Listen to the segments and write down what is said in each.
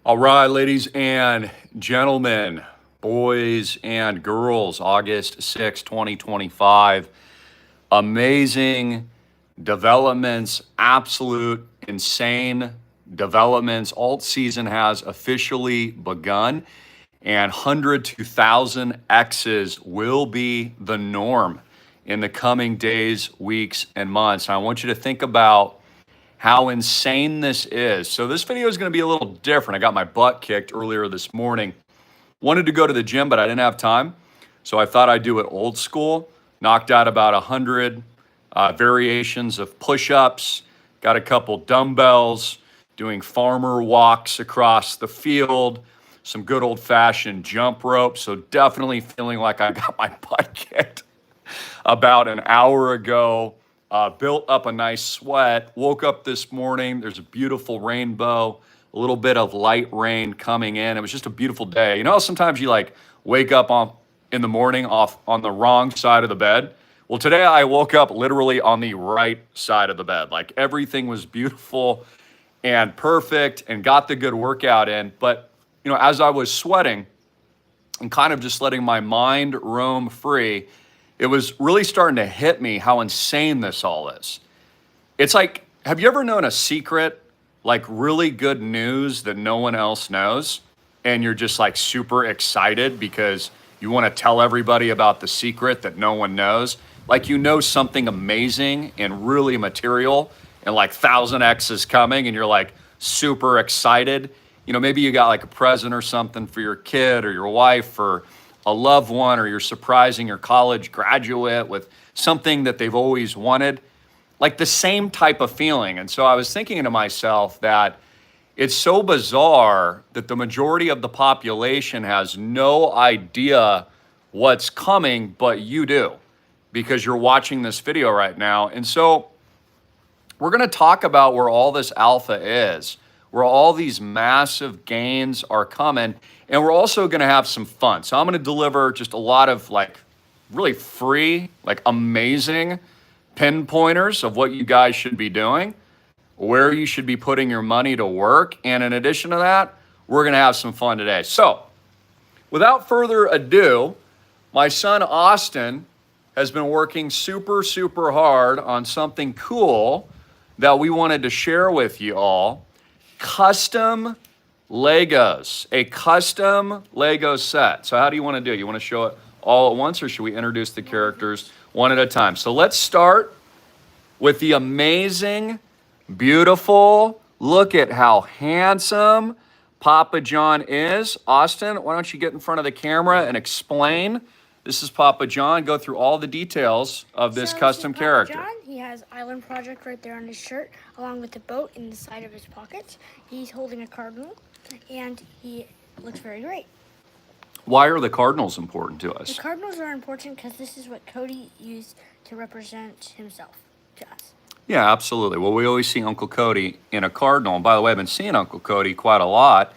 All right, ladies and gentlemen, boys and girls, August 6, 2025. Amazing developments, absolute insane developments. Alt-Seazon has officially begun, and 100 to 1,000 X's will be the norm in the coming days, weeks, and months. And I want you to think about how insane this is. So this video is going to be a little different. I got my butt kicked earlier this morning. Wanted to go to the gym, but I didn't have time. So I thought I'd do it old school. Knocked out about 100 variations of push-ups. Got a couple dumbbells, doing farmer walks across the field. Some good old-fashioned jump rope. So definitely feeling like I got my butt kicked about an hour ago. Built up a nice sweat. Woke up this morning. There's a beautiful rainbow, a little bit of light rain coming in. It was just a beautiful day. You know, sometimes you like wake up in the morning off on the wrong side of the bed. Well, today I woke up literally on the right side of the bed. Like everything was beautiful and perfect and got the good workout in. But, you know, as I was sweating and kind of just letting my mind roam free, it was really starting to hit me how insane this all is. It's like, have you ever known a secret, like really good news that no one else knows? And you're just like super excited because you want to tell everybody about the secret that no one knows. Like you know something amazing and really material and like 1,000x is coming and you're like super excited. You know, maybe you got like a present or something for your kid or your wife or a loved one, or you're surprising your college graduate with something that they've always wanted, like the same type of feeling. And so I was thinking to myself that it's so bizarre that the majority of the population has no idea what's coming, but you do, because you're watching this video right now. And so we're going to talk about where all this alpha is, where all these massive gains are coming. And we're also going to have some fun. So I'm going to deliver just a lot of like really free, like amazing pinpointers of what you guys should be doing, where you should be putting your money to work. And in addition to that, we're going to have some fun today. So without further ado, my son Austin has been working super, super hard on something cool that we wanted to share with you all. Custom Legos, a custom Lego set. So how do you want to do it? You want to show it all at once, or should we introduce the characters one at a time? So let's start with the amazing, beautiful, look at how handsome Papa John is. Austin, why don't you get in front of the camera and explain? This is Papa John. Go through all the details of this custom character. John, he has Island Project right there on his shirt, along with the boat in the side of his pocket. He's holding a cardinal, and he looks very great. Why are the cardinals important to us? The cardinals are important because this is what Cody used to represent himself to us. Yeah, absolutely. Well, we always see Uncle Cody in a cardinal. And by the way, I've been seeing Uncle Cody quite a lot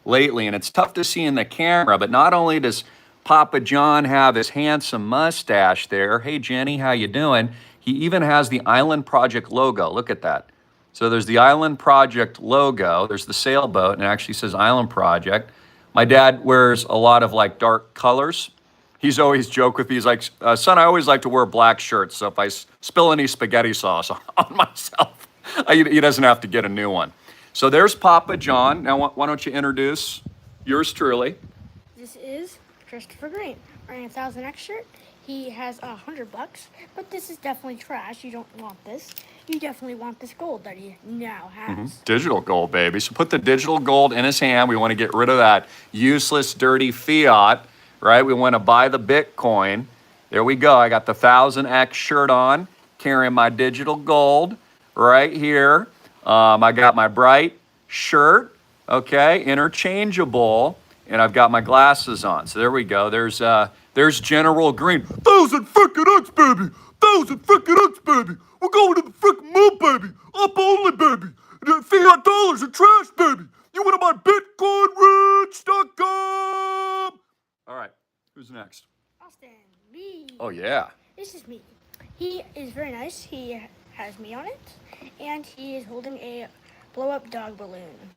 lately, and it's tough to see in the camera, but not only does Papa John have his handsome mustache there. Hey, Jenny, how you doing? He even has the Island Project logo. Look at that. So there's the Island Project logo. There's the sailboat, and it actually says Island Project. My dad wears a lot of like dark colors. He's always joked with me. He's like, son, I always like to wear black shirts. So if I spill any spaghetti sauce on myself, he doesn't have to get a new one. So there's Papa John. Now, why don't you introduce yours truly? This is Christopher Greene, wearing a 1,000x shirt. He has $100, but this is definitely trash. You don't want this. You definitely want this gold that he now has. Digital gold, baby. So put the digital gold in his hand. We want to get rid of that useless, dirty fiat, right? We want to buy the Bitcoin. There we go. I got the 1,000x shirt on, carrying my digital gold right here. I got my bright shirt, okay, interchangeable. And I've got my glasses on. So there we go. There's General Greene. 1,000 frickin' X, baby! 1,000 frickin' X, baby! We're going to the frickin' moon, baby! Up only, baby! The fiat dollars are trash, baby! You want to buy BitcoinRich.com! All right, who's next? Austin, me. Oh, yeah. This is me. He is very nice. He has me on it, and he is holding a blow-up dog balloon.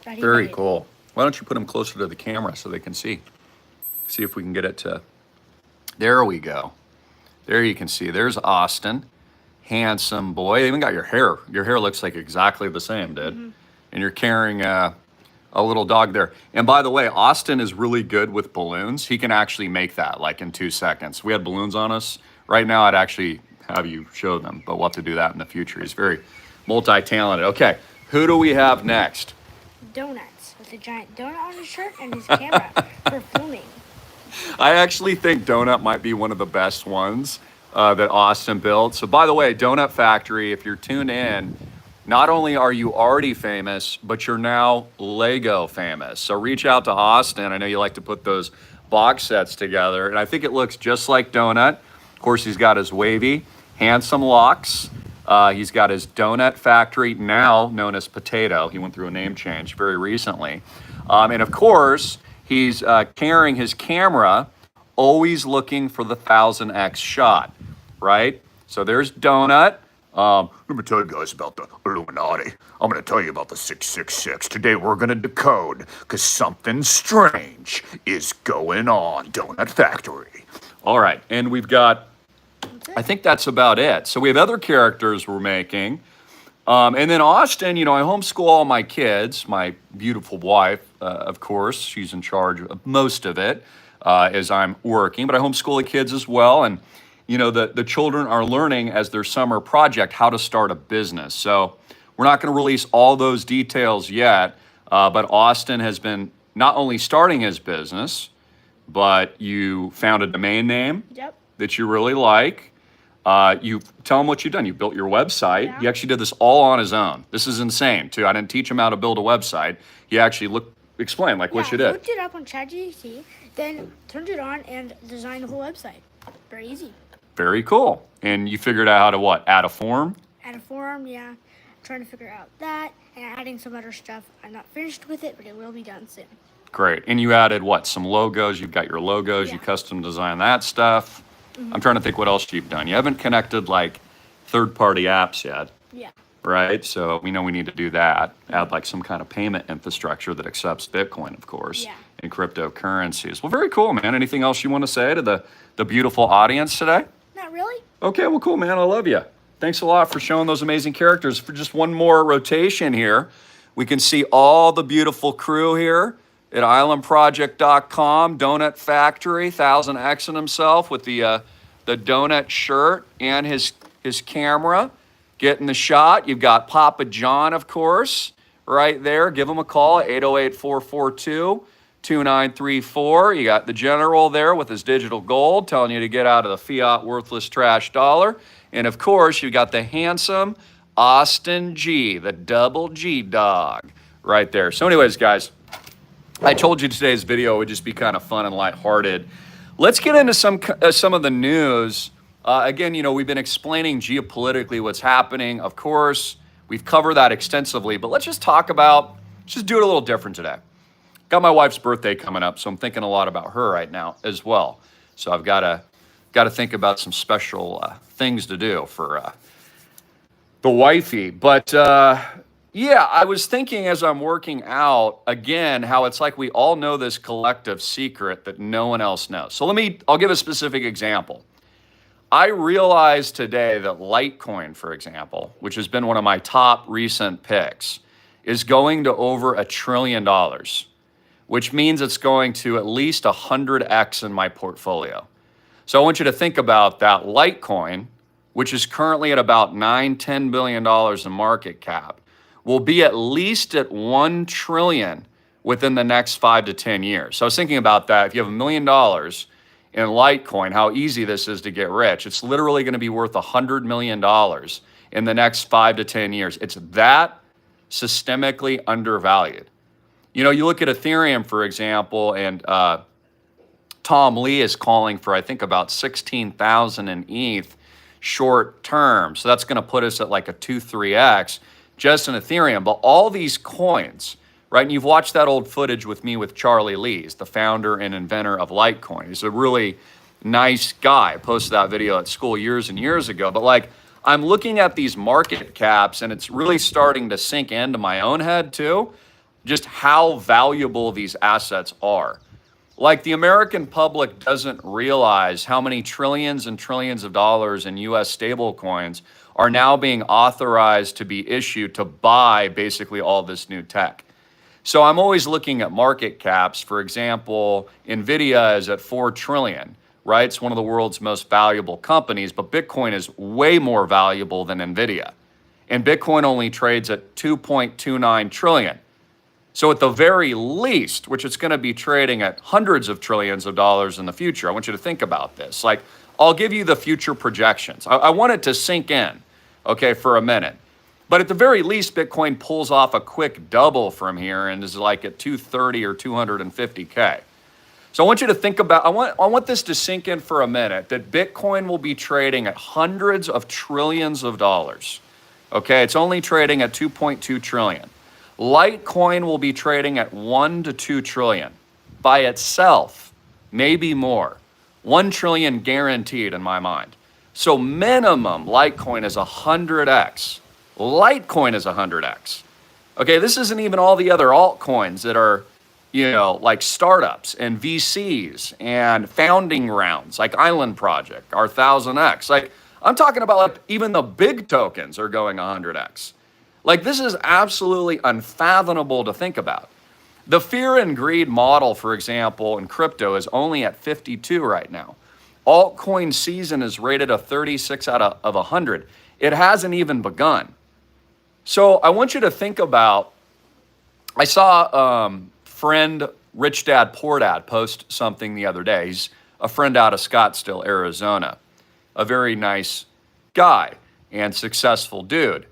that he Very made. cool. Why don't you put them closer to the camera so they can see? See if we can get it to. There we go. There you can see. There's Austin. Handsome boy. You even got your hair. Your hair looks like exactly the same, dude. And you're carrying a little dog there. And by the way, Austin is really good with balloons. He can actually make that like in 2 seconds. We had balloons on us. Right now, I'd actually have you show them, but we'll have to do that in the future. He's very multi-talented. Okay, who do we have next? Donuts with a giant donut on his shirt and his camera for filming. I actually think Donut might be one of the best ones that Austin built. So by the way, Donut Factory, if you're tuned in, not only are you already famous, but you're now Lego famous. So reach out to Austin. I know you like to put those box sets together, and I think it looks just like Donut. Of course, he's got his wavy, handsome locks. He's got his Donut Factory, now known as Potato. He went through a name change very recently. And of course, he's carrying his camera, always looking for the 1000x shot, right? So there's Donut. Let me tell you guys about the Illuminati. I'm gonna tell you about the 666. Today we're gonna decode, because something strange is going on. Donut Factory. All right, and we've got, I think that's about it. So we have other characters we're making. And then Austin, you know, I homeschool all my kids. My beautiful wife, of course, she's in charge of most of it as I'm working. But I homeschool the kids as well. And, you know, the children are learning as their summer project how to start a business. So we're not going to release all those details yet. But Austin has been not only starting his business, but you found a domain name that you really like. You tell him what you've done. You built your website. Yeah. He actually did this all on his own. This is insane, too. I didn't teach him how to build a website. He actually explained like what you did. Looked it up on ChatGPT, then turned it on and designed the whole website. Very easy. Very cool. And you figured out how to what? Add a form? Add a form, yeah. Trying to figure out that and adding some other stuff. I'm not finished with it, but it will be done soon. Great. And you added what? Some logos. You've got your logos. You Yeah. custom design that stuff. I'm trying to think what else you've done. You haven't connected like third-party apps yet, Yeah. right? So we know we need to do that. Add like some kind of payment infrastructure that accepts Bitcoin, of course, Yeah. and cryptocurrencies. Well, very cool, man. Anything else you want to say to the beautiful audience today? Not really. Okay, well, cool, man. I love you. Thanks a lot for showing those amazing characters. For just one more rotation here, we can see all the beautiful crew here at islandproject.com. Donut Factory, 1000Xing himself with the donut shirt and his camera. Getting the shot. You've got Papa John, of course, right there. Give him a call at 808-442-2934. You got the general there with his digital gold telling you to get out of the fiat worthless trash dollar. And of course, you got the handsome Austin G, the double G dog right there. So anyways, guys, I told you today's video would just be kind of fun and lighthearted. Let's get into some of the news. Again, you know, we've been explaining geopolitically what's happening. Of course, we've covered that extensively, but let's just talk about, just do it a little different today. Got my wife's birthday coming up, so I'm thinking a lot about her right now as well. So I've got to think about some special things to do for the wifey. But yeah, I was thinking as I'm working out, again, how it's like we all know this collective secret that no one else knows. So I'll give a specific example. I realized today that Litecoin, for example, which has been one of my top recent picks, is going to over $1 trillion, which means it's going to at least 100x in my portfolio. So I want you to think about that Litecoin, which is currently at about $9-10 billion in market cap, will be at least at 1 trillion within the next 5 to 10 years. So I was thinking about that. If you have $1 million in Litecoin, how easy this is to get rich. It's literally going to be worth $100 million in the next 5 to 10 years. It's that systemically undervalued. You know, you look at Ethereum, for example, and Tom Lee is calling for, I think, about 16,000 in ETH short term. So that's going to put us at like a 2-3x just in Ethereum. But all these coins, right? And you've watched that old footage with me with Charlie Lees, the founder and inventor of Litecoin. He's a really nice guy. I posted that video at school years and years ago. But like, I'm looking at these market caps and it's really starting to sink into my own head too. just how valuable these assets are. Like the American public doesn't realize how many trillions and trillions of dollars in US stablecoins are now being authorized to be issued to buy basically all this new tech. So I'm always looking at market caps. For example, Nvidia is at 4 trillion, right? It's one of the world's most valuable companies, but Bitcoin is way more valuable than Nvidia. And Bitcoin only trades at 2.29 trillion. So at the very least, which it's going to be trading at hundreds of trillions of dollars in the future, I want you to think about this. Like, I'll give you the future projections. I want it to sink in, okay, for a minute. But at the very least, Bitcoin pulls off a quick double from here and is like at 230 or 250K. So I want you to think about, I want this to sink in for a minute, that Bitcoin will be trading at hundreds of trillions of dollars. Okay, it's only trading at 2.2 trillion. Litecoin will be trading at 1 to 2 trillion by itself, maybe more. 1 trillion guaranteed in my mind. So minimum Litecoin is 100x. Litecoin is 100x. Okay, this isn't even all the other altcoins that are, you know, like startups and VCs and founding rounds, like Island Project, are 1000x. Like, I'm talking about like even the big tokens are going 100x. Like, this is absolutely unfathomable to think about. The fear and greed model, for example, in crypto is only at 52 right now. Altcoin season is rated a 36 out of 100. It hasn't even begun. So I want you to think about, I saw friend Rich Dad Poor Dad post something the other day. He's a friend out of Scottsdale, Arizona. A very nice guy and successful dude.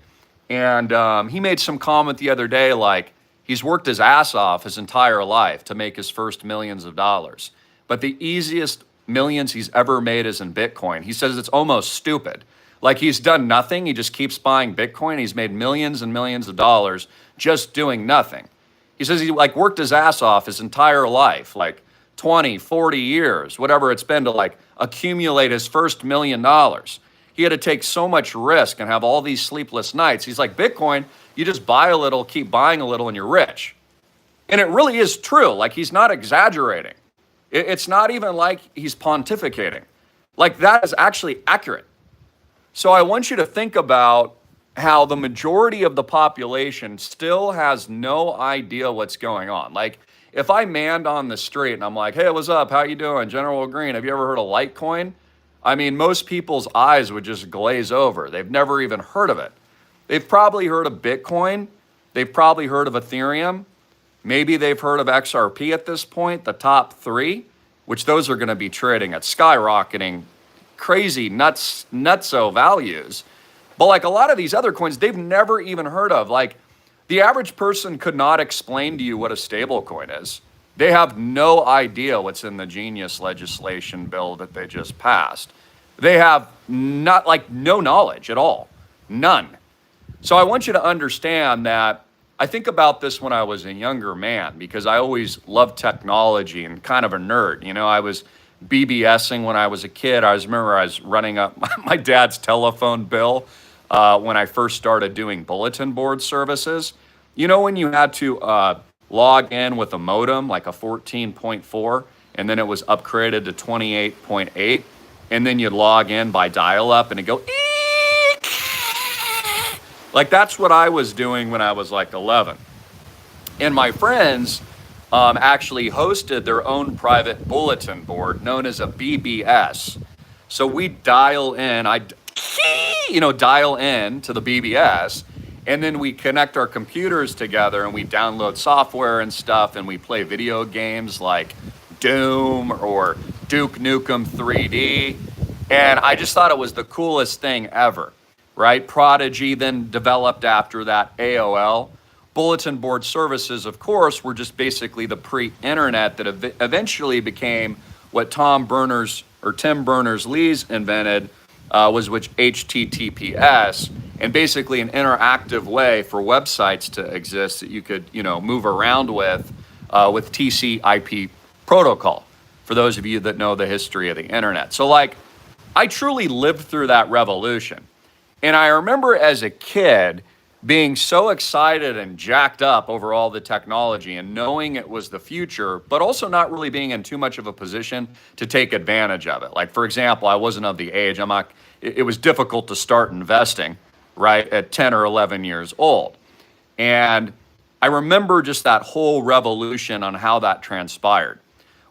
And he made some comment the other day like he's worked his ass off his entire life to make his first millions of dollars. But the easiest millions he's ever made is in Bitcoin. He says it's almost stupid. Like, he's done nothing. He just keeps buying Bitcoin. He's made millions and millions of dollars just doing nothing. He says he like worked his ass off his entire life, like 20, 40 years, whatever it's been, to like accumulate his first $1 million. He had to take so much risk and have all these sleepless nights. He's like, Bitcoin, you just buy a little, keep buying a little, and you're rich. And it really is true. Like, he's not exaggerating. It's not even like he's pontificating. Like, that is actually accurate. So I want you to think about how the majority of the population still has no idea what's going on. Like, if I manned on the street and I'm like, hey, what's up? How you doing? General Greene, have you ever heard of Litecoin? I mean, most people's eyes would just glaze over. They've never even heard of it. They've probably heard of Bitcoin. They've probably heard of Ethereum. Maybe they've heard of XRP at this point, the top three, which those are going to be trading at skyrocketing, crazy nutso values. But like a lot of these other coins, they've never even heard of. Like, the average person could not explain to you what a stable coin is. They have no idea what's in the genius legislation bill that they just passed. They have no knowledge at all. None. So I want you to understand that I think about this when I was a younger man, because I always loved technology and kind of a nerd. You know, I was BBSing when I was a kid. I remember I was running up my dad's telephone bill when I first started doing bulletin board services. You know, when you had to log in with a modem, like a 14.4, and then it was upgraded to 28.8, and then you'd log in by dial-up and it'd go, eek! Like, that's what I was doing when I was like 11. And my friends actually hosted their own private bulletin board known as a BBS. So we dial in, dial in to the BBS, and then we connect our computers together and we download software and stuff, and we play video games like Doom or Duke Nukem 3D. And I just thought it was the coolest thing ever, right? Prodigy then developed after that AOL. Bulletin board services, of course, were just basically the pre-internet that eventually became what Tim Berners-Lee's invented, was which HTTPS, and basically an interactive way for websites to exist that you could, move around with TCP/IP protocol, for those of you that know the history of the internet. So like, I truly lived through that revolution. And I remember as a kid being so excited and jacked up over all the technology and knowing it was the future, but also not really being in too much of a position to take advantage of it. Like, for example, I wasn't of the age, it was difficult to start investing, right, at 10 or 11 years old. And I remember just that whole revolution on how that transpired.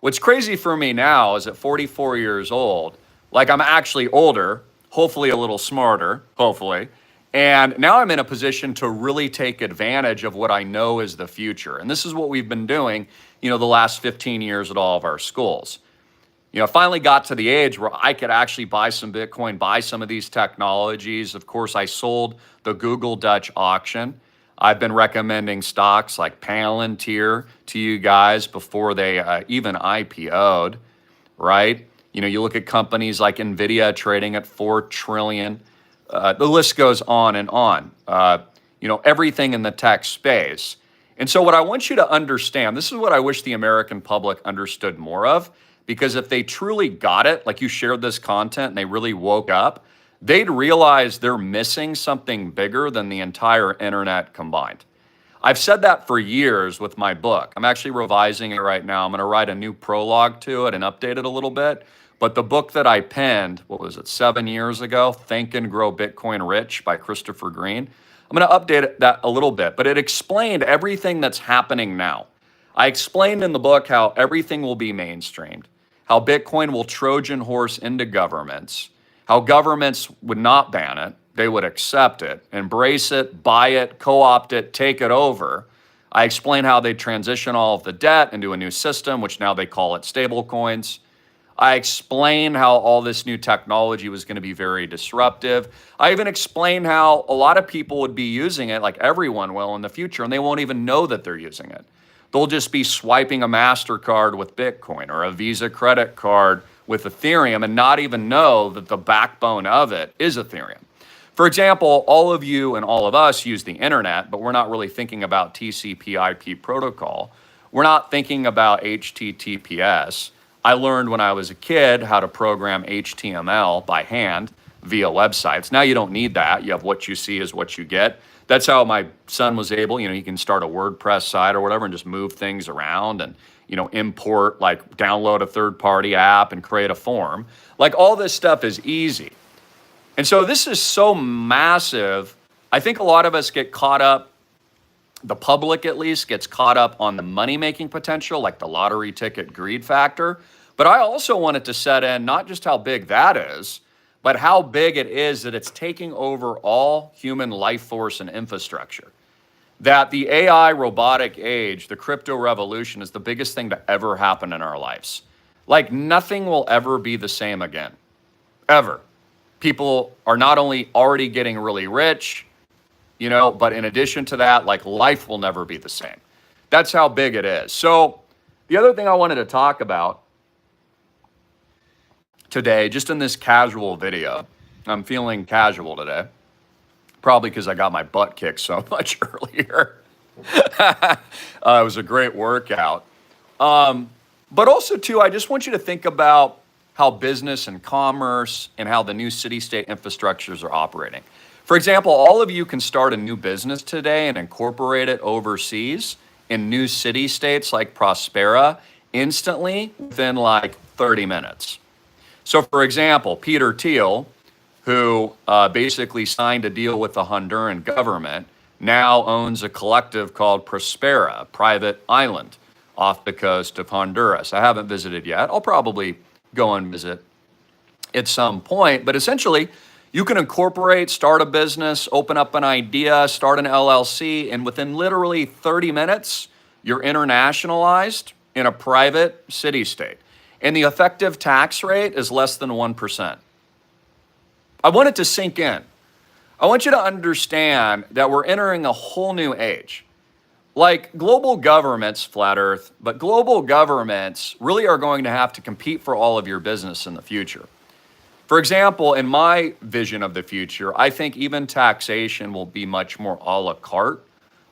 What's crazy for me now is at 44 years old, like I'm actually older, hopefully a little smarter, hopefully. And now I'm in a position to really take advantage of what I know is the future. And this is what we've been doing, the last 15 years at all of our schools. I finally got to the age where I could actually buy some Bitcoin, buy some of these technologies. Of course, I sold the Google Dutch auction. I've been recommending stocks like Palantir to you guys before they even IPO'd, right? You look at companies like NVIDIA trading at 4 trillion. The list goes on and on. Everything in the tech space. And so what I want you to understand, this is what I wish the American public understood more of, because if they truly got it, like you shared this content and they really woke up, they'd realize they're missing something bigger than the entire internet combined. I've said that for years with my book. I'm actually revising it right now. I'm going to write a new prologue to it and update it a little bit. But the book that I penned, 7 years ago, Think and Grow Bitcoin Rich by Christopher Greene, I'm going to update that a little bit. But it explained everything that's happening now. I explained in the book how everything will be mainstreamed, how Bitcoin will Trojan horse into governments, how governments would not ban it, they would accept it, embrace it, buy it, co-opt it, take it over. I explain how they transition all of the debt into a new system, which now they call it stable coins. I explain how all this new technology was going to be very disruptive. I even explain how a lot of people would be using it, like everyone will in the future, and they won't even know that they're using it. They'll just be swiping a MasterCard with Bitcoin or a Visa credit card with Ethereum and not even know that the backbone of it is Ethereum. For example, all of you and all of us use the internet, but we're not really thinking about TCP/IP protocol. We're not thinking about HTTPS. I learned when I was a kid how to program HTML by hand via websites. Now you don't need that. You have what you see is what you get. That's how my son was able, he can start a WordPress site or whatever and just move things around and, import, like download a third-party app and create a form. Like all this stuff is easy. And so this is so massive. I think a lot of us get caught up, the public at least gets caught up on the money-making potential, like the lottery ticket greed factor. But I also wanted to set in not just how big that is, but how big it is that it's taking over all human life force and infrastructure. That the AI robotic age, the crypto revolution, is the biggest thing to ever happen in our lives. Like nothing will ever be the same again, ever. People are not only already getting really rich, but in addition to that, like life will never be the same. That's how big it is. So the other thing I wanted to talk about today, just in this casual video, I'm feeling casual today, probably because I got my butt kicked so much earlier. It was a great workout. But also too, I just want you to think about how business and commerce and how the new city-state infrastructures are operating. For example, all of you can start a new business today and incorporate it overseas in new city-states like Prospera instantly within like 30 minutes. So for example, Peter Thiel, who basically signed a deal with the Honduran government, now owns a collective called Prospera, a private island off the coast of Honduras. I haven't visited yet. I'll probably go and visit at some point, but essentially you can incorporate, start a business, open up an idea, start an LLC, and within literally 30 minutes, you're internationalized in a private city-state. And the effective tax rate is less than 1%. I want it to sink in. I want you to understand that we're entering a whole new age. Like global governments, flat earth, but global governments really are going to have to compete for all of your business in the future. For example, in my vision of the future, I think even taxation will be much more a la carte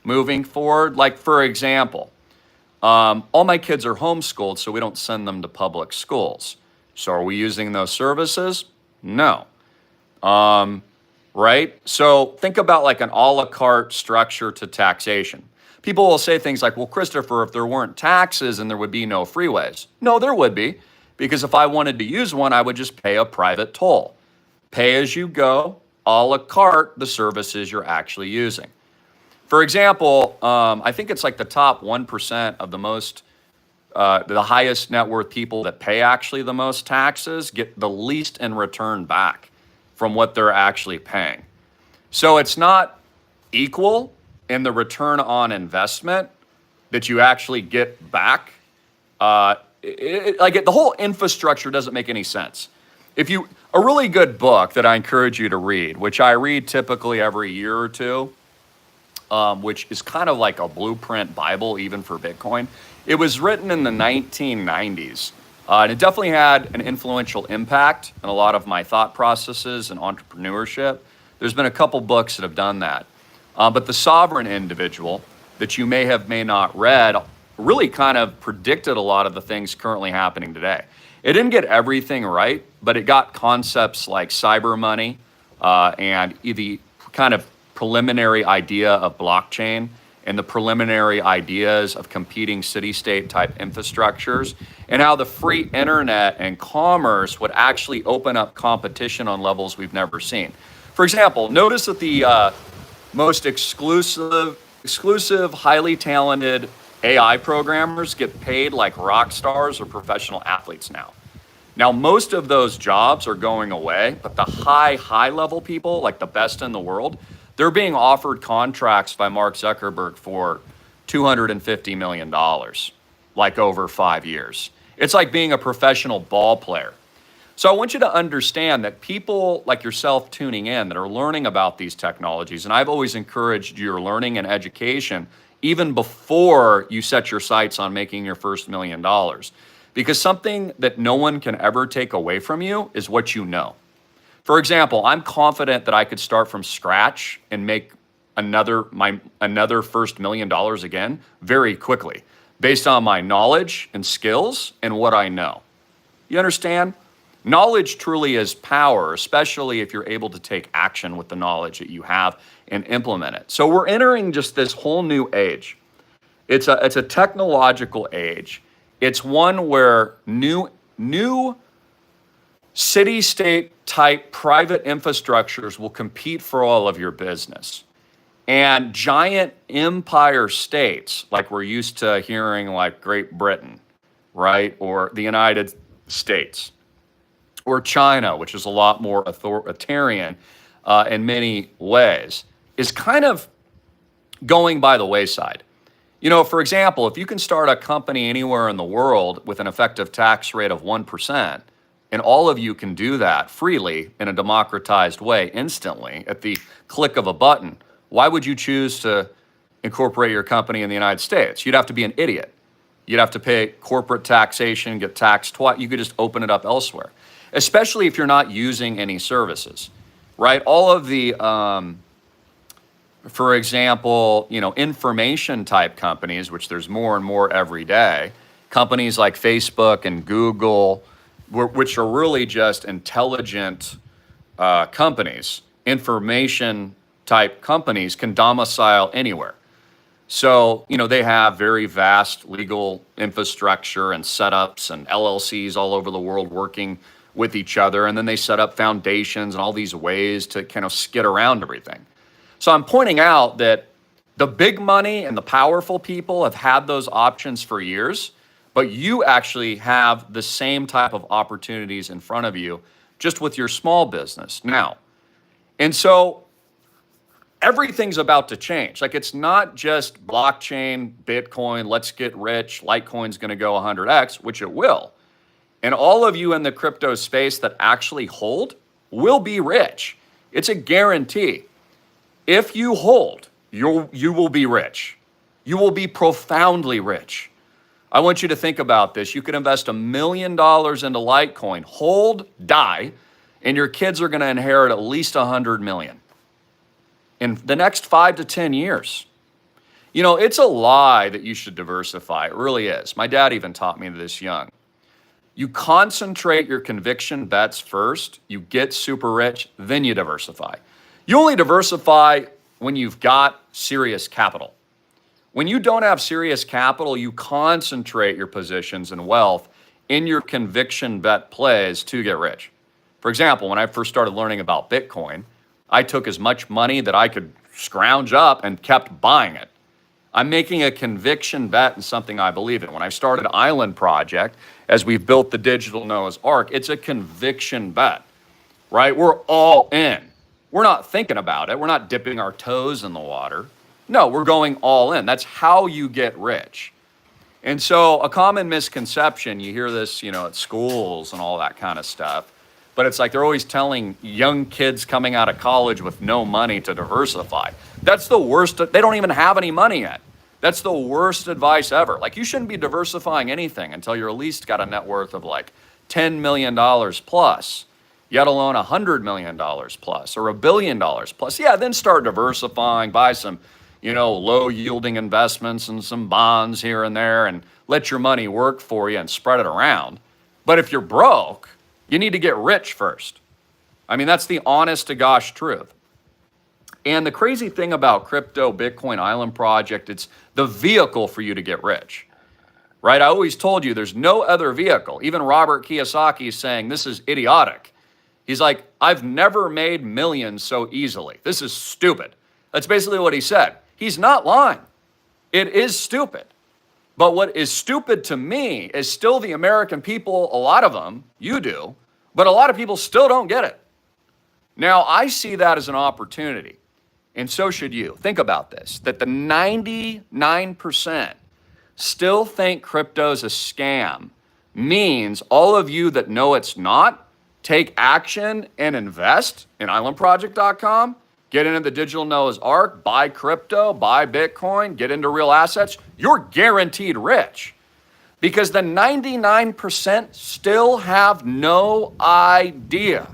moving forward. Like for example, all my kids are homeschooled, so we don't send them to public schools. So are we using those services? No. right? So think about like an a la carte structure to taxation. People will say things like, well, Christopher, if there weren't taxes and there would be no freeways. No, there would be, because if I wanted to use one, I would just pay a private toll. Pay as you go, a la carte, the services you're actually using. For example, I think it's like the top 1% of the highest net worth people that pay actually the most taxes get the least in return back from what they're actually paying. So it's not equal in the return on investment that you actually get back. The whole infrastructure doesn't make any sense. A really good book that I encourage you to read, which I read typically every year or two, which is kind of like a blueprint Bible even for Bitcoin. It was written in the 1990s, and it definitely had an influential impact on a lot of my thought processes and entrepreneurship. There's been a couple books that have done that. But The Sovereign Individual, that you may not read, really kind of predicted a lot of the things currently happening today. It didn't get everything right, but it got concepts like cyber money and the kind of preliminary idea of blockchain and the preliminary ideas of competing city-state type infrastructures, and how the free internet and commerce would actually open up competition on levels we've never seen. For example, notice that the most exclusive, highly talented AI programmers get paid like rock stars or professional athletes now. Now, most of those jobs are going away, but the high level people, like the best in the world, they're being offered contracts by Mark Zuckerberg for $250 million, like over 5 years. It's like being a professional ball player. So I want you to understand that people like yourself tuning in that are learning about these technologies, and I've always encouraged your learning and education even before you set your sights on making your first $1 million. Because something that no one can ever take away from you is what you know. For example, I'm confident that I could start from scratch and make another first $1 million again very quickly, based on my knowledge and skills and what I know. You understand? Knowledge truly is power, especially if you're able to take action with the knowledge that you have and implement it. So we're entering just this whole new age. It's a technological age. It's one where new city-state type private infrastructures will compete for all of your business. And giant empire states, like we're used to hearing like Great Britain, right? Or the United States, or China, which is a lot more authoritarian in many ways, is kind of going by the wayside. You know, for example, if you can start a company anywhere in the world with an effective tax rate of 1%, and all of you can do that freely in a democratized way instantly at the click of a button, why would you choose to incorporate your company in the United States? You'd have to be an idiot. You'd have to pay corporate taxation, get taxed twice. You could just open it up elsewhere, especially if you're not using any services, right? All of the, for example, information type companies, which there's more and more every day, companies like Facebook and Google, which are really just intelligent companies, information type companies can domicile anywhere. So, they have very vast legal infrastructure and setups and LLCs all over the world working with each other. And then they set up foundations and all these ways to kind of skid around everything. So I'm pointing out that the big money and the powerful people have had those options for years, but you actually have the same type of opportunities in front of you just with your small business now. And so everything's about to change. Like, it's not just blockchain, Bitcoin, let's get rich, Litecoin's going to go 100x, which it will. And all of you in the crypto space that actually hold will be rich. It's a guarantee. If you hold, you will be rich. You will be profoundly rich. I want you to think about this. You could invest $1 million into Litecoin, hold, die, and your kids are going to inherit at least 100 million in the next 5 to 10 years. It's a lie that you should diversify. It really is. My dad even taught me this young. You concentrate your conviction bets first, you get super rich, then you diversify. You only diversify when you've got serious capital. When you don't have serious capital, you concentrate your positions and wealth in your conviction bet plays to get rich. For example, when I first started learning about Bitcoin, I took as much money that I could scrounge up and kept buying it. I'm making a conviction bet in something I believe in. When I started Island Project, as we've built the digital Noah's Ark, it's a conviction bet, right? We're all in. We're not thinking about it. We're not dipping our toes in the water. No, we're going all in. That's how you get rich. And so a common misconception, you hear this, at schools and all that kind of stuff, but it's like they're always telling young kids coming out of college with no money to diversify. That's the worst. They don't even have any money yet. That's the worst advice ever. Like, you shouldn't be diversifying anything until you're at least got a net worth of like $10 million plus, yet alone $100 million plus or $1 billion plus. Yeah, then start diversifying, buy some low yielding investments and some bonds here and there and let your money work for you and spread it around. But if you're broke, you need to get rich first. I mean, that's the honest to gosh truth. And the crazy thing about crypto, Bitcoin Island Project, it's the vehicle for you to get rich, right? I always told you there's no other vehicle. Even Robert Kiyosaki is saying this is idiotic. He's like, I've never made millions so easily. This is stupid. That's basically what he said. He's not lying. It is stupid. But what is stupid to me is still the American people, a lot of them, you do, but a lot of people still don't get it. Now, I see that as an opportunity, and so should you. Think about this, that the 99% still think crypto's a scam means all of you that know it's not, take action and invest in islandproject.com. Get into the digital Noah's Ark, buy crypto, buy Bitcoin, get into real assets. You're guaranteed rich because the 99% still have no idea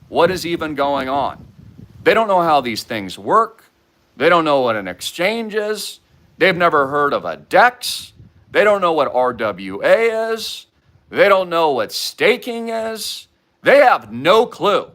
what is even going on. They don't know how these things work. They don't know what an exchange is. They've never heard of a DEX. They don't know what RWA is. They don't know what staking is. They have no clue.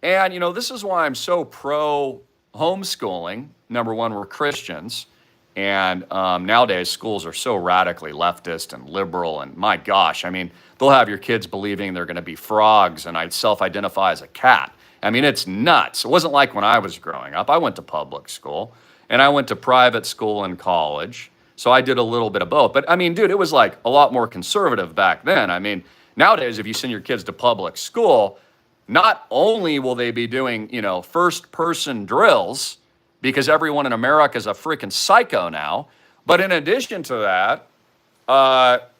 And, this is why I'm so pro homeschooling. Number one, we're Christians. And nowadays, schools are so radically leftist and liberal. And my gosh, they'll have your kids believing they're going to be frogs and I'd self-identify as a cat. It's nuts. It wasn't like when I was growing up. I went to public school and I went to private school in college. So I did a little bit of both. But dude, it was like a lot more conservative back then. Nowadays, if you send your kids to public school, not only will they be doing, first-person drills, because everyone in America is a freaking psycho now, but in addition to that,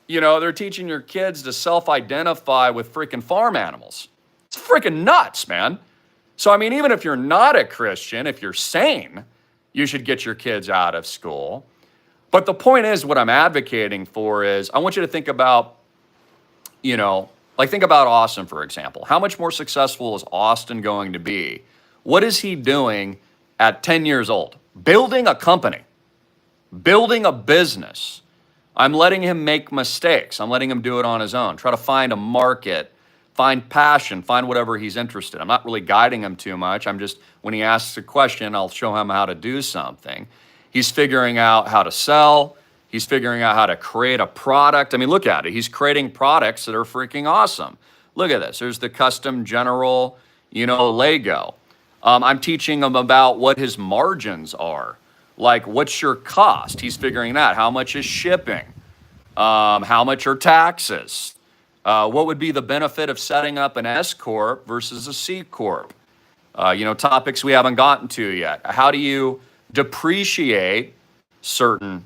they're teaching your kids to self-identify with freaking farm animals. It's freaking nuts, man. So, even if you're not a Christian, if you're sane, you should get your kids out of school. But the point is, what I'm advocating for is, I want you to think about, think about Austin, for example. How much more successful is Austin going to be? What is he doing at 10 years old? Building a company, building a business. I'm letting him make mistakes. I'm letting him do it on his own. Try to find a market, find passion, find whatever he's interested in. I'm not really guiding him too much. I'm just, when he asks a question, I'll show him how to do something. He's figuring out how to sell. He's figuring out how to create a product. Look at it. He's creating products that are freaking awesome. Look at this. There's the custom general, Lego. I'm teaching him about what his margins are. Like, what's your cost? He's figuring that. How much is shipping? How much are taxes? What would be the benefit of setting up an S Corp versus a C Corp? Topics we haven't gotten to yet. How do you depreciate certain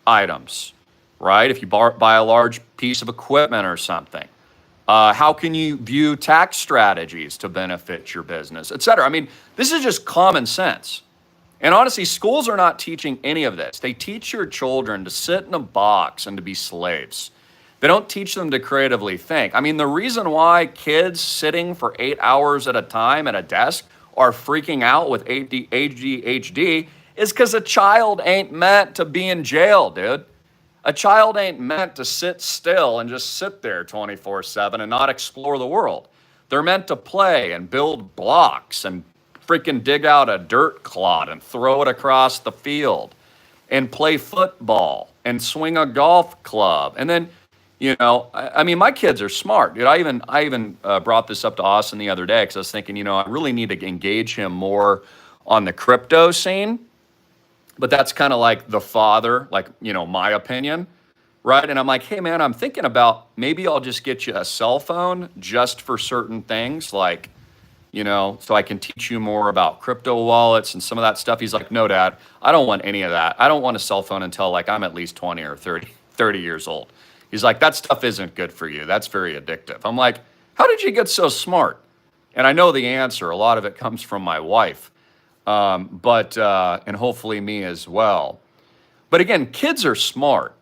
items, right? If you buy a large piece of equipment or something, how can you view tax strategies to benefit your business, et cetera? This is just common sense. And honestly, schools are not teaching any of this. They teach your children to sit in a box and to be slaves. They don't teach them to creatively think. The reason why kids sitting for 8 hours at a time at a desk are freaking out with ADHD is because a child ain't meant to be in jail, dude. A child ain't meant to sit still and just sit there 24/7 and not explore the world. They're meant to play and build blocks and freaking dig out a dirt clod and throw it across the field and play football and swing a golf club. And then, I mean, my kids are smart, dude. I even brought this up to Austin the other day because I was thinking, I really need to engage him more on the crypto scene. But that's kind of like the father, like, my opinion, right? And I'm like, hey, man, I'm thinking about maybe I'll just get you a cell phone just for certain things, like, so I can teach you more about crypto wallets and some of that stuff. He's like, no, Dad, I don't want any of that. I don't want a cell phone until like I'm at least 20 or 30 years old. He's like, that stuff isn't good for you. That's very addictive. I'm like, how did you get so smart? And I know the answer. A lot of it comes from my wife, and hopefully me as well. But again, kids are smart.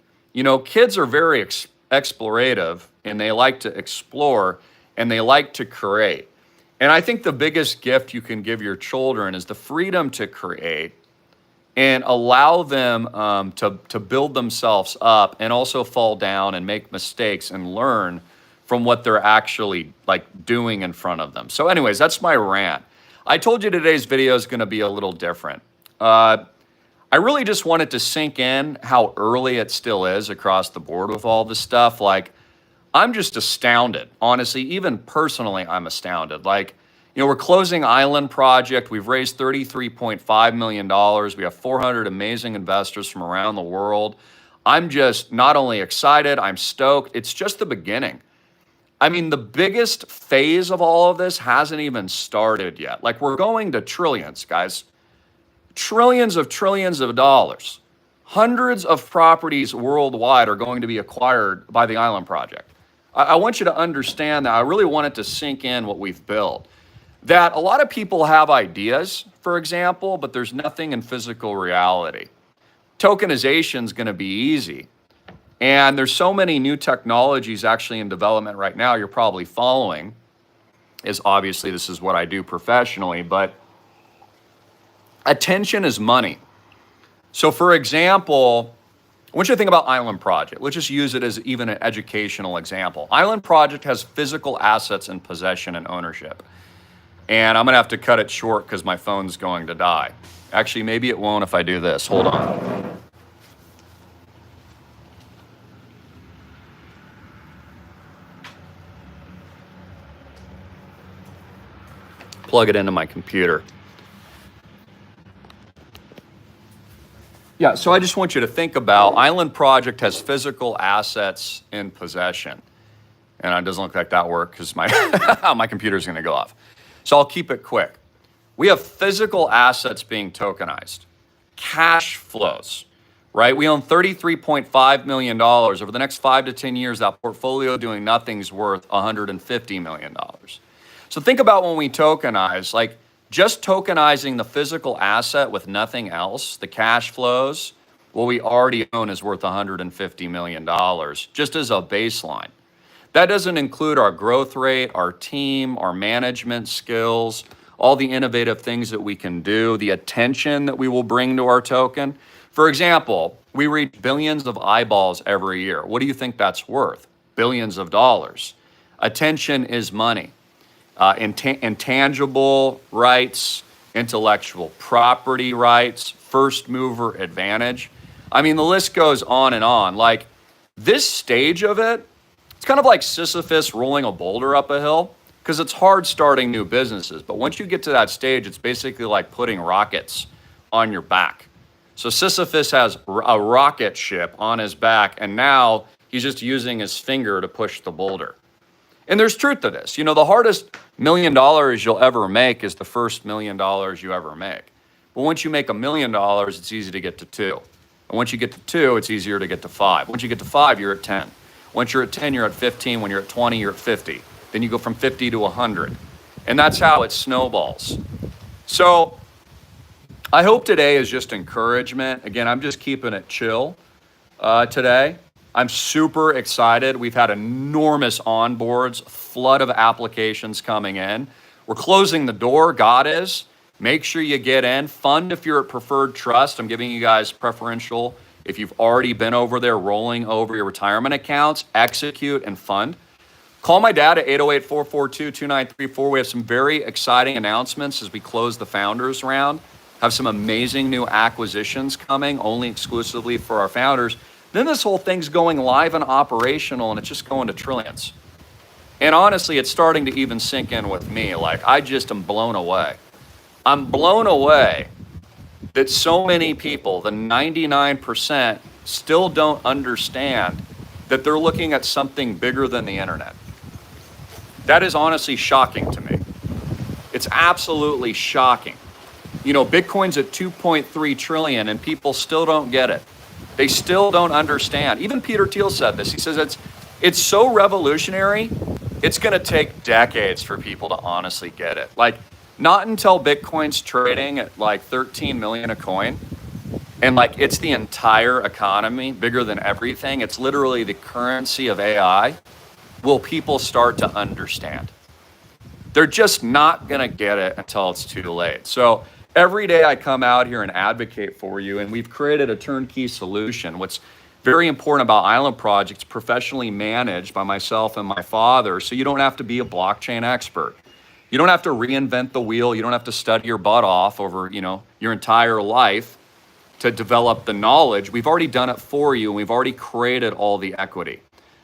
Kids are very explorative, and they like to explore, and they like to create. And I think the biggest gift you can give your children is the freedom to create and allow them to build themselves up and also fall down and make mistakes and learn from what they're actually like doing in front of them. So anyways, that's my rant. I told you today's video is going to be a little different. I really just wanted to sink in how early it still is across the board with all this stuff. Like, I'm just astounded. Honestly, even personally, I'm astounded. Like, we're closing Island Project. We've raised $33.5 million. We have 400 amazing investors from around the world. I'm just not only excited, I'm stoked. It's just the beginning. I mean, the biggest phase of all of this hasn't even started yet. Like, we're going to trillions, guys. Trillions of dollars. Hundreds of properties worldwide are going to be acquired by the Island Project. I want you to understand that. I really want it to sink in what we've built. That a lot of people have ideas, for example, but there's nothing in physical reality. Tokenization is going to be easy. And there's so many new technologies actually in development right now you're probably following, is obviously this is what I do professionally, but attention is money. So for example, I want you to think about Island Project. Let's just use it as even an educational example. Island Project has physical assets in possession and ownership. And I'm gonna have to cut it short because my phone's going to die. Actually, maybe it won't if I do this. Hold on. Plug it into my computer. Yeah, so I just want you to think about Island Project has physical assets in possession. And it doesn't look like that worked because my, my computer's gonna go off. So I'll keep it quick. We have physical assets being tokenized, cash flows, right? We own $33.5 million. Over the next 5 to 10 years, that portfolio doing nothing's worth $150 million. So think about when we tokenize, like, just tokenizing the physical asset with nothing else, the cash flows, what we already own is worth $150 million, just as a baseline. That doesn't include our growth rate, our team, our management skills, all the innovative things that we can do, the attention that we will bring to our token. For example, we reach billions of eyeballs every year. What do you think that's worth? Billions of dollars. Attention is money. Intangible rights, intellectual property rights, first mover advantage. I mean, the list goes on and on. Like, this stage of it, it's kind of like Sisyphus rolling a boulder up a hill, because it's hard starting new businesses. But once you get to that stage, it's basically like putting rockets on your back. So Sisyphus has a rocket ship on his back, and now he's just using his finger to push the boulder. And there's truth to this. The hardest $1 million you'll ever make is the first $1 million you ever make. But once you make $1 million, it's easy to get to 2. And once you get to 2, it's easier to get to 5. Once you get to 5, you're at 10. Once you're at 10, you're at 15. When you're at 20, you're at 50. Then you go from 50 to 100. And that's how it snowballs. So I hope today is just encouragement. Again, I'm just keeping it chill today. I'm super excited. We've had enormous onboards, flood of applications coming in. We're closing the door, God is. Make sure you get in. Fund if you're at Preferred Trust. I'm giving you guys preferential. If you've already been over there rolling over your retirement accounts, execute and fund. Call my dad at 808-442-2934. We have some very exciting announcements as we close the founders round. Have some amazing new acquisitions coming, only exclusively for our founders. Then this whole thing's going live and operational, and it's just going to trillions. And honestly, it's starting to even sink in with me. Like, I just am blown away. I'm blown away that so many people, the 99%, still don't understand that they're looking at something bigger than the internet. That is honestly shocking to me. It's absolutely shocking. You know, Bitcoin's at 2.3 trillion and people still don't get it. They still don't understand. Even Peter Thiel said this. He says it's so revolutionary, it's gonna take decades for people to honestly get it. Like, not until Bitcoin's trading at like 13 million a coin, and like it's the entire economy, bigger than everything, it's literally the currency of AI, will people start to understand. They're just not gonna get it until it's too late. So every day I come out here and advocate for you, and we've created a turnkey solution. What's very important about Island Project, it's professionally managed by myself and my father, so you don't have to be a blockchain expert. You don't have to reinvent the wheel. You don't have to study your butt off over, your entire life to develop the knowledge. We've already done it for you, and we've already created all the equity.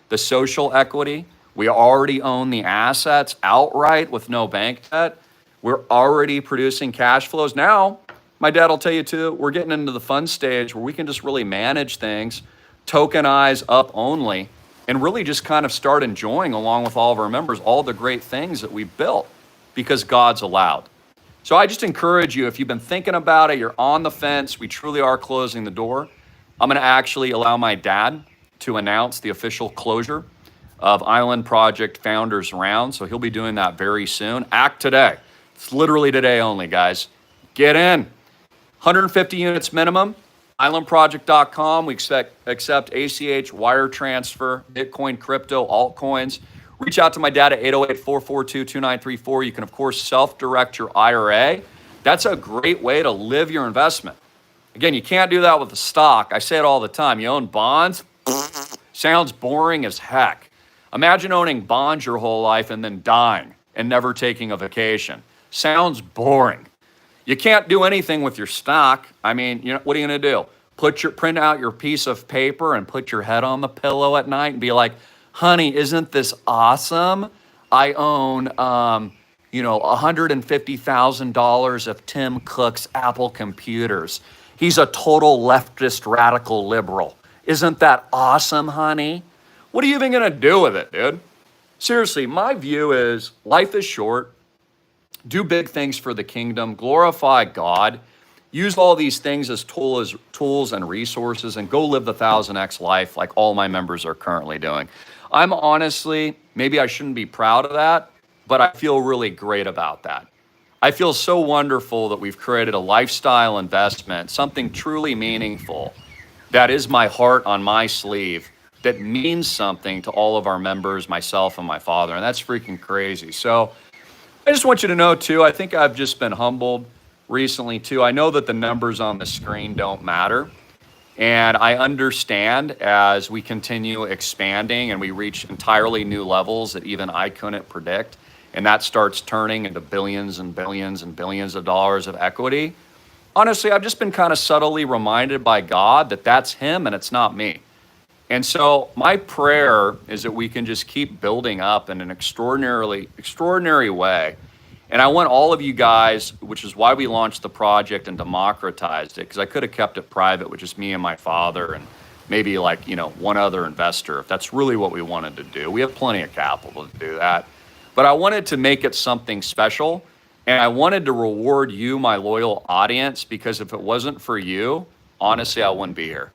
The social equity, we already own the assets outright with no bank debt. We're already producing cash flows. Now, my dad will tell you too, we're getting into the fun stage where we can just really manage things, tokenize up only, and really just kind of start enjoying, along with all of our members, all the great things that we've built because God's allowed. So I just encourage you, if you've been thinking about it, you're on the fence, we truly are closing the door. I'm gonna actually allow my dad to announce the official closure of Island Project Founders Round. So he'll be doing that very soon. Act today. It's literally today only, guys. Get in. 150 units minimum. Islandproject.com. We accept ACH, wire transfer, Bitcoin, crypto, altcoins. Reach out to my dad at 808-442-2934. You can, of course, self-direct your IRA. That's a great way to live your investment. Again, you can't do that with a stock. I say it all the time. You own bonds? Sounds boring as heck. Imagine owning bonds your whole life and then dying and never taking a vacation. Sounds boring. You can't do anything with your stock. I mean, what are you gonna do? Print out your piece of paper and put your head on the pillow at night and be like, honey, isn't this awesome? I own, $150,000 of Tim Cook's Apple computers. He's a total leftist radical liberal. Isn't that awesome, honey? What are you even gonna do with it, dude? Seriously, my view is life is short. Do big things for the kingdom, glorify God, use all these things as tools and resources, and go live the 1000x life like all my members are currently doing. I'm honestly, maybe I shouldn't be proud of that, but I feel really great about that. I feel so wonderful that we've created a lifestyle investment, something truly meaningful, that is my heart on my sleeve, that means something to all of our members, myself and my father, and that's freaking crazy. So I just want you to know too, I think I've just been humbled recently too. I know that the numbers on the screen don't matter. And I understand as we continue expanding and we reach entirely new levels that even I couldn't predict, and that starts turning into billions and billions and billions of dollars of equity. Honestly, I've just been kind of subtly reminded by God that that's him and it's not me. And so my prayer is that we can just keep building up in an extraordinary way. And I want all of you guys, which is why we launched the project and democratized it, because I could have kept it private with just me and my father and maybe one other investor, if that's really what we wanted to do. We have plenty of capital to do that. But I wanted to make it something special, and I wanted to reward you, my loyal audience, because if it wasn't for you, honestly, I wouldn't be here.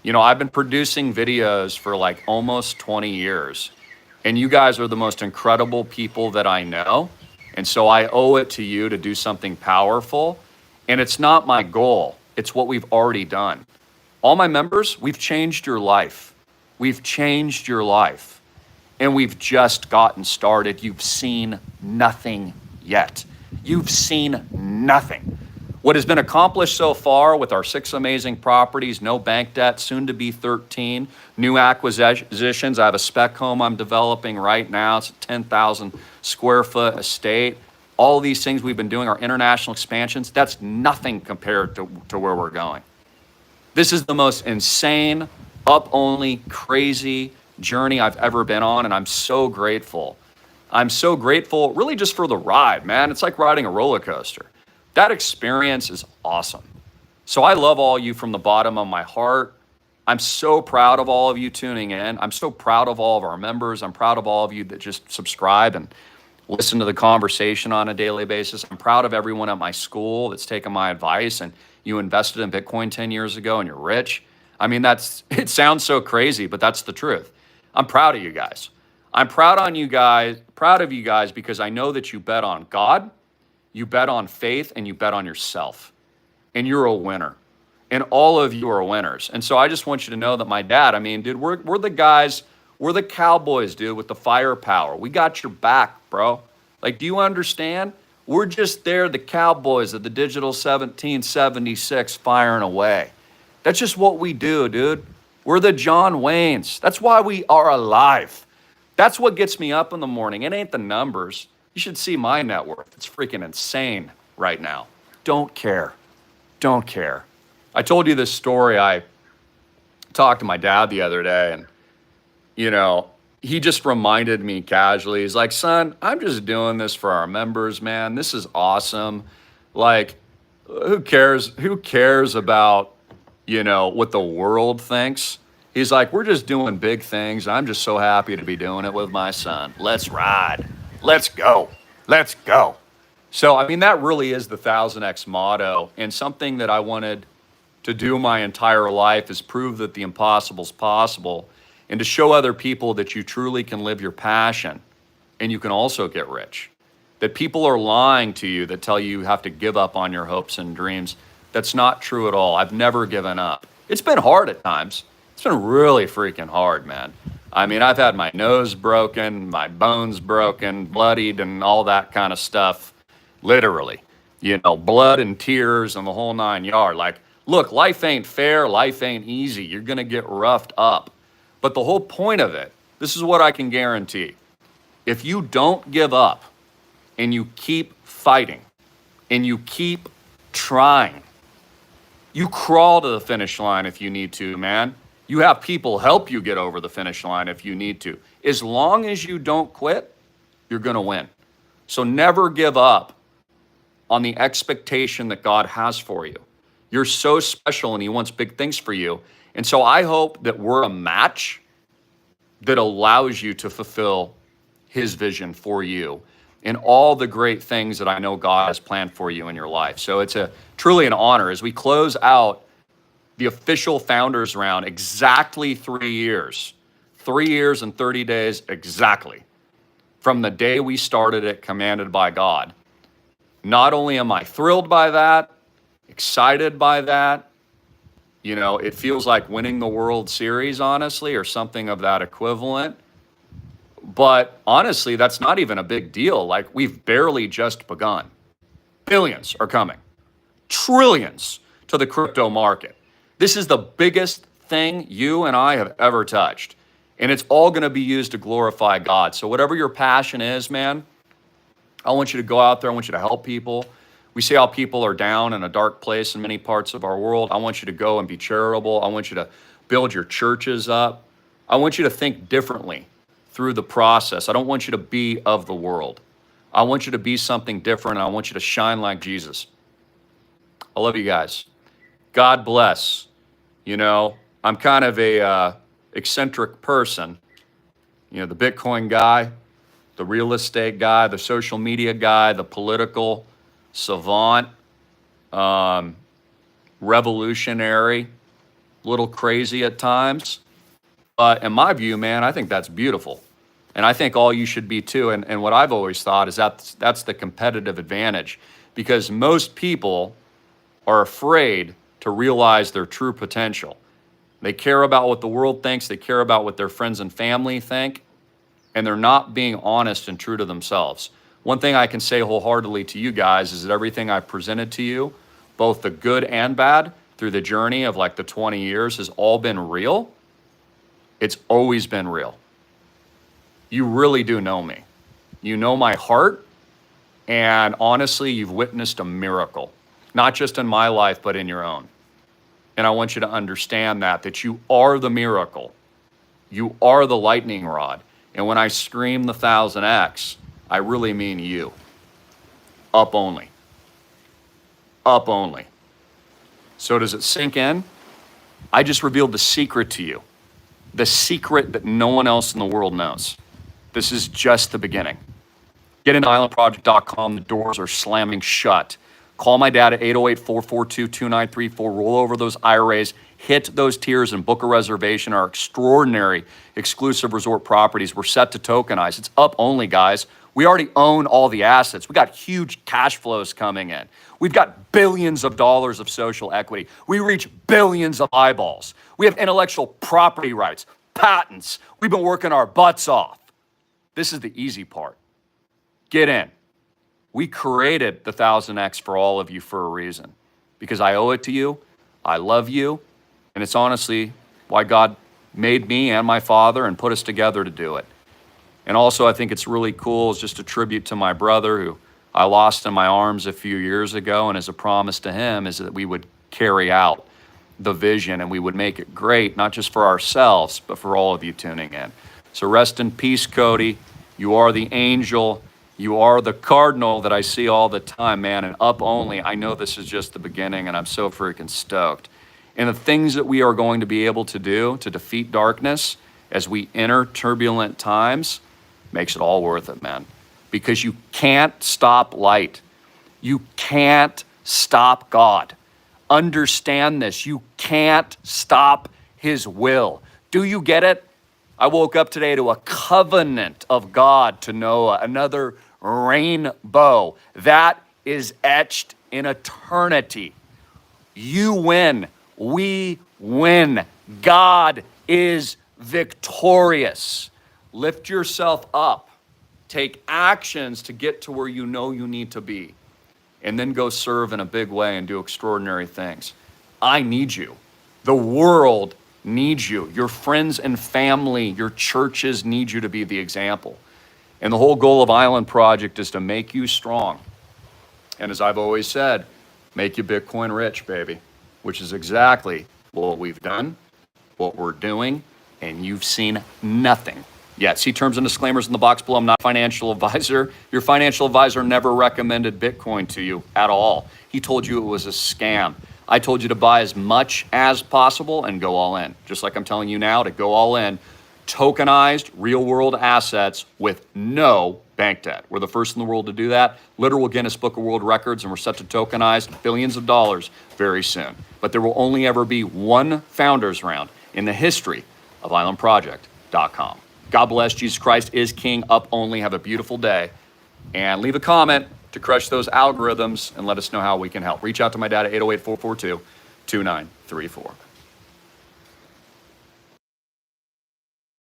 I've been producing videos for like almost 20 years, and you guys are the most incredible people that I know. And so I owe it to you to do something powerful. And it's not my goal. It's what we've already done. All my members, we've changed your life. We've changed your life. And we've just gotten started. You've seen nothing yet. You've seen nothing. What has been accomplished so far with our 6 amazing properties, no bank debt, soon to be 13, new acquisitions. I have a spec home I'm developing right now. It's a 10,000 square foot estate. All these things we've been doing, our international expansions, that's nothing compared to where we're going. This is the most insane, up-only, crazy journey I've ever been on, and I'm so grateful. I'm so grateful really just for the ride, man. It's like riding a roller coaster. That experience is awesome. So I love all you from the bottom of my heart. I'm so proud of all of you tuning in. I'm so proud of all of our members. I'm proud of all of you that just subscribe and listen to the conversation on a daily basis. I'm proud of everyone at my school that's taken my advice and you invested in Bitcoin 10 years ago and you're rich. I mean, it sounds so crazy, but that's the truth. I'm proud of you guys. I'm proud of you guys because I know that you bet on God, you bet on faith, and you bet on yourself. And you're a winner. And all of you are winners. And so I just want you to know that my dad, I mean, dude, we're the guys, we're the cowboys, dude, with the firepower. We got your back, bro. Like, do you understand? We're just there, the cowboys of the digital 1776 firing away. That's just what we do, dude. We're the John Waynes. That's why we are alive. That's what gets me up in the morning. It ain't the numbers. You should see my net worth. It's freaking insane right now. Don't care. Don't care. I told you this story. I talked to my dad the other day, and, you know, he just reminded me casually. He's like, son, I'm just doing this for our members, man. This is awesome. Like, who cares? Who cares about, you know, what the world thinks? He's like, we're just doing big things. I'm just so happy to be doing it with my son. Let's ride. Let's go. Let's go. So, I mean, that really is the 1000X motto, and something that I wanted to do my entire life is prove that the impossible is possible and to show other people that you truly can live your passion and you can also get rich. That people are lying to you that tell you you have to give up on your hopes and dreams. That's not true at all. I've never given up. It's been hard at times. It's been really freaking hard, man. I mean, I've had my nose broken, my bones broken, bloodied, and all that kind of stuff. Literally, you know, blood and tears and the whole 9 yards. Like, look, life ain't fair. Life ain't easy. You're going to get roughed up. But the whole point of it, this is what I can guarantee. If you don't give up and you keep fighting and you keep trying, you crawl to the finish line if you need to, man. You have people help you get over the finish line if you need to. As long as you don't quit, you're going to win. So never give up on the expectation that God has for you. You're so special and he wants big things for you. And so I hope that we're a match that allows you to fulfill his vision for you and all the great things that I know God has planned for you in your life. So it's truly an honor as we close out the official founders round, exactly 3 years. 3 years and 30 days exactly from the day we started it, commanded by God. Not only am I thrilled by that, excited by that, you know, it feels like winning the World Series, honestly, or something of that equivalent. But honestly, that's not even a big deal. Like, we've barely just begun. Billions are coming. Trillions to the crypto market. This is the biggest thing you and I have ever touched. And it's all going to be used to glorify God. So whatever your passion is, man, I want you to go out there. I want you to help people. We see how people are down in a dark place in many parts of our world. I want you to go and be charitable. I want you to build your churches up. I want you to think differently through the process. I don't want you to be of the world. I want you to be something different. I want you to shine like Jesus. I love you guys. God bless. You know, I'm kind of a eccentric person. You know, the Bitcoin guy, the real estate guy, the social media guy, the political savant, revolutionary, a little crazy at times. But in my view, man, I think that's beautiful. And I think all you should be too. And what I've always thought is that's the competitive advantage, because most people are afraid to realize their true potential. They care about what the world thinks. They care about what their friends and family think. And they're not being honest and true to themselves. One thing I can say wholeheartedly to you guys is that everything I presented to you both the good and bad through the journey of like the 20 years has all been real. It's always been real. You really do know me. You know my heart. And honestly, you've witnessed a miracle, not just in my life, but in your own. And I want you to understand that you are the miracle. You are the lightning rod. And when I scream the 1000X, I really mean you. Up only. Up only. So does it sink in? I just revealed the secret to you. The secret that no one else in the world knows. This is just the beginning. Get into islandproject.com. The doors are slamming shut. Call my dad at 808-442-2934. Roll over those IRAs. Hit those tiers and book a reservation. Our extraordinary exclusive resort properties. We're set to tokenize. It's up only, guys. We already own all the assets. We got huge cash flows coming in. We've got billions of dollars of social equity. We reach billions of eyeballs. We have intellectual property rights, patents. We've been working our butts off. This is the easy part. Get in. We created the 1000X for all of you for a reason, because I owe it to you. I love you. And it's honestly why God made me and my father and put us together to do it. And also, I think it's really cool. It's just a tribute to my brother who I lost in my arms a few years ago. And as a promise to him is that we would carry out the vision and we would make it great, not just for ourselves, but for all of you tuning in. So rest in peace, Cody. You are the angel. You are the cardinal that I see all the time, man, and up only. I know this is just the beginning, and I'm so freaking stoked. And the things that we are going to be able to do to defeat darkness as we enter turbulent times makes it all worth it, man. Because you can't stop light. You can't stop God. Understand this. You can't stop his will. Do you get it? I woke up today to a covenant of God to Noah, another rainbow that is etched in eternity. You win. We win. God is victorious. Lift yourself up. Take actions to get to where you know you need to be. And then go serve in a big way and do extraordinary things. I need you. The world needs you. Your friends and family, your churches need you to be the example. And the whole goal of Island Project is to make you strong. And as I've always said, make you Bitcoin rich, baby, which is exactly what we've done, what we're doing, and you've seen nothing yet. See terms and disclaimers in the box below. I'm not a financial advisor. Your financial advisor never recommended Bitcoin to you at all. He told you it was a scam. I told you to buy as much as possible and go all in. Just like I'm telling you now to go all in. Tokenized real-world assets with no bank debt. We're the first in the world to do that. Literal Guinness Book of World Records, and we're set to tokenize billions of dollars very soon. But there will only ever be one founders round in the history of islandproject.com. God bless. Jesus Christ is King. Up only. Have a beautiful day. And leave a comment to crush those algorithms and let us know how we can help. Reach out to my dad at 808-442-2934.